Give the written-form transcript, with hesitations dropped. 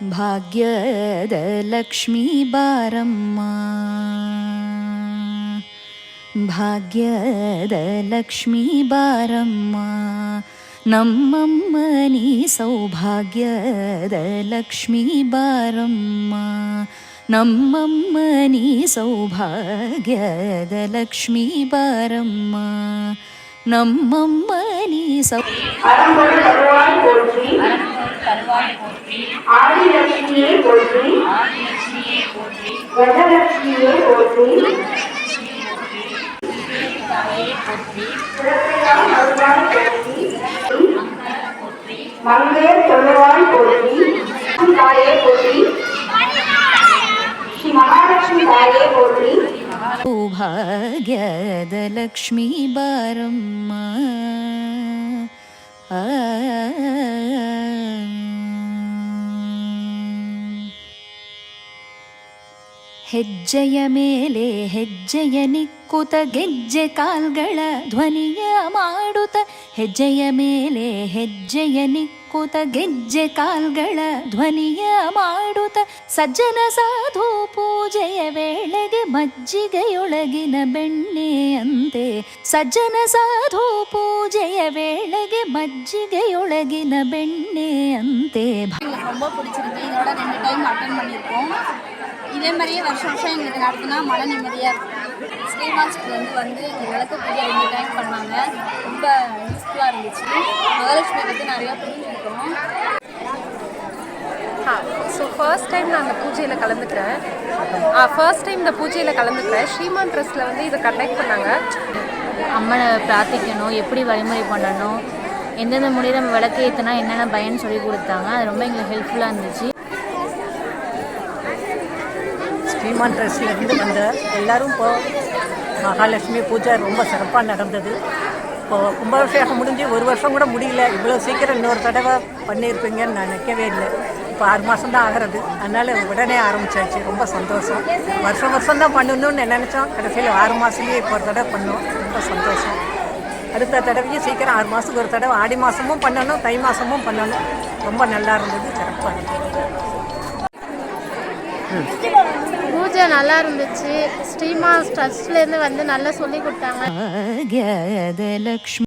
ಭಾಗ್ಯದ ಲಕ್ಷ್ಮೀ ಬಾರಮ್ಮ, ಭಾಗ್ಯದ ಲಕ್ಷ್ಮೀ ಬಾರಮ್ಮ, ನಮ್ಮಮ್ಮ ನೀ ಸೌಭಾಗ್ಯದ ಲಕ್ಷ್ಮೀ ಬಾರಮ್ಮ, ನಮ್ಮಮ್ಮ ನೀ ಸೌಭಾಗ್ಯದ ಲಕ್ಷ್ಮೀ ಬಾರಮ್ಮ, ನಮ್ಮಮ್ಮ ನೀ ஆதிலட்சுமியே போற்றி, கஜலட்சுமியே போற்றி, மங்கே சொல்லுவாய் போற்றி, தாயே போற்றி, ஸ்ரீ மகாலட்சுமி தாயே போற்றி. ಸೌಭಾಗ್ಯದ ಲಕ್ಷ್ಮೀ ಬಾರಮ್ಮ, ಹೆಜ್ಜೆಯ ಮೇಲೆ ಹೆಜ್ಜೆಯ ನಿಕ್ಕುತ ಗೆಜ್ಜೆ ಕಾಲ್ಗಳ ಧ್ವನಿಯ ಮಾಡುತ್ತ, ಹೆಜ್ಜೆಯ ಮೇಲೆ ಹೆಜ್ಜೆಯ ನಿಕ್ಕುತ ಗೆಜ್ಜೆ ಕಾಲ್ಗಳ ಧ್ವನಿಯ ಮಾಡುತ್ತ, ಸಜ್ಜನ ಸಾಧು ಪೂಜೆಯ ವೇಳೆಗೆ ಮಜ್ಜಿಗೆಯೊಳಗಿನ ಬೆಣ್ಣೆಯಂತೆ, ಸಜ್ಜನ ಸಾಧು ಪೂಜೆಯ ವೇಳೆಗೆ ಮಜ್ಜಿಗೆಯೊಳಗಿನ ಬೆಣ್ಣೆಯಂತೆ. ரொம்ப பிடிச்சிருக்கு. இதோட 2 டைம் அட்டன் பண்ணியிருக்கோம். இதே மாதிரியே வருஷம் வருஷம் எங்களுக்கு நடத்தினா மன நிம்மதியாக இருக்கும். ஸ்ரீமாஸ்லேருந்து வந்து இந்த விளக்கு பூஜை 2 டைம் பண்ணாங்க. ரொம்ப யூஸ்ஃபுல்லாக இருந்துச்சு. மகாலட்சுமி பற்றி நிறையா புரிஞ்சுருக்கோம். ஸோ ஃபர்ஸ்ட் டைம் நான் அந்த பூஜையில் கலந்துக்கிறேன். இந்த பூஜையில் கலந்துக்கிறேன். ஸ்ரீமான் ட்ரஸ்ட்டில் வந்து இதை கண்டக்ட் பண்ணாங்க. அம்மனை பிரார்த்திக்கணும், எப்படி வழிமுறை பண்ணணும், எந்தெந்த முறையில் நம்ம விளக்கு ஏற்றினா என்னென்ன பயன்னு சொல்லி கொடுத்தாங்க. அது ரொம்ப எங்களுக்கு ஹெல்ப்ஃபுல்லாக இருந்துச்சு. ஸ்ரீமான் ட்ரஸ்ட்லேருந்து வந்த எல்லோரும் இப்போது மகாலட்சுமி பூஜை ரொம்ப சிறப்பாக நடந்தது. இப்போது கும்பாபிஷேகம் முடிஞ்சு 1 வருஷம் கூட முடியல. இவ்வளோ சீக்கிரம் இன்னொரு தடவை பண்ணியிருப்பீங்கன்னு நான் நினைக்கவே இல்லை. இப்போ 6 மாதம் தான் ஆகிறது. அதனால் உடனே ஆரம்பித்தாச்சு. ரொம்ப சந்தோஷம். வருஷம் தான் பண்ணணும்னு நினச்சோம். கடைசியில் 6 மாதத்துலேயே இப்போ ஒரு தடவை பண்ணோம். ரொம்ப சந்தோஷம். அடுத்த தடவையும் சீக்கிரம் 6 மாதத்துக்கு ஒரு தடவை ஆடி மாதமும் பண்ணணும், தை மாதமும் பண்ணணும். ரொம்ப நல்லா இருந்தது, சிறப்பாக இருந்தது. பூஜை நல்லா இருந்துச்சு. ஸ்ரீமான் ட்ரஸ்ட்லேருந்து வந்து நல்லா சொல்லி கொடுத்தாங்க. ಭಾಗ್ಯದ ಲಕ್ಷ್ಮೀ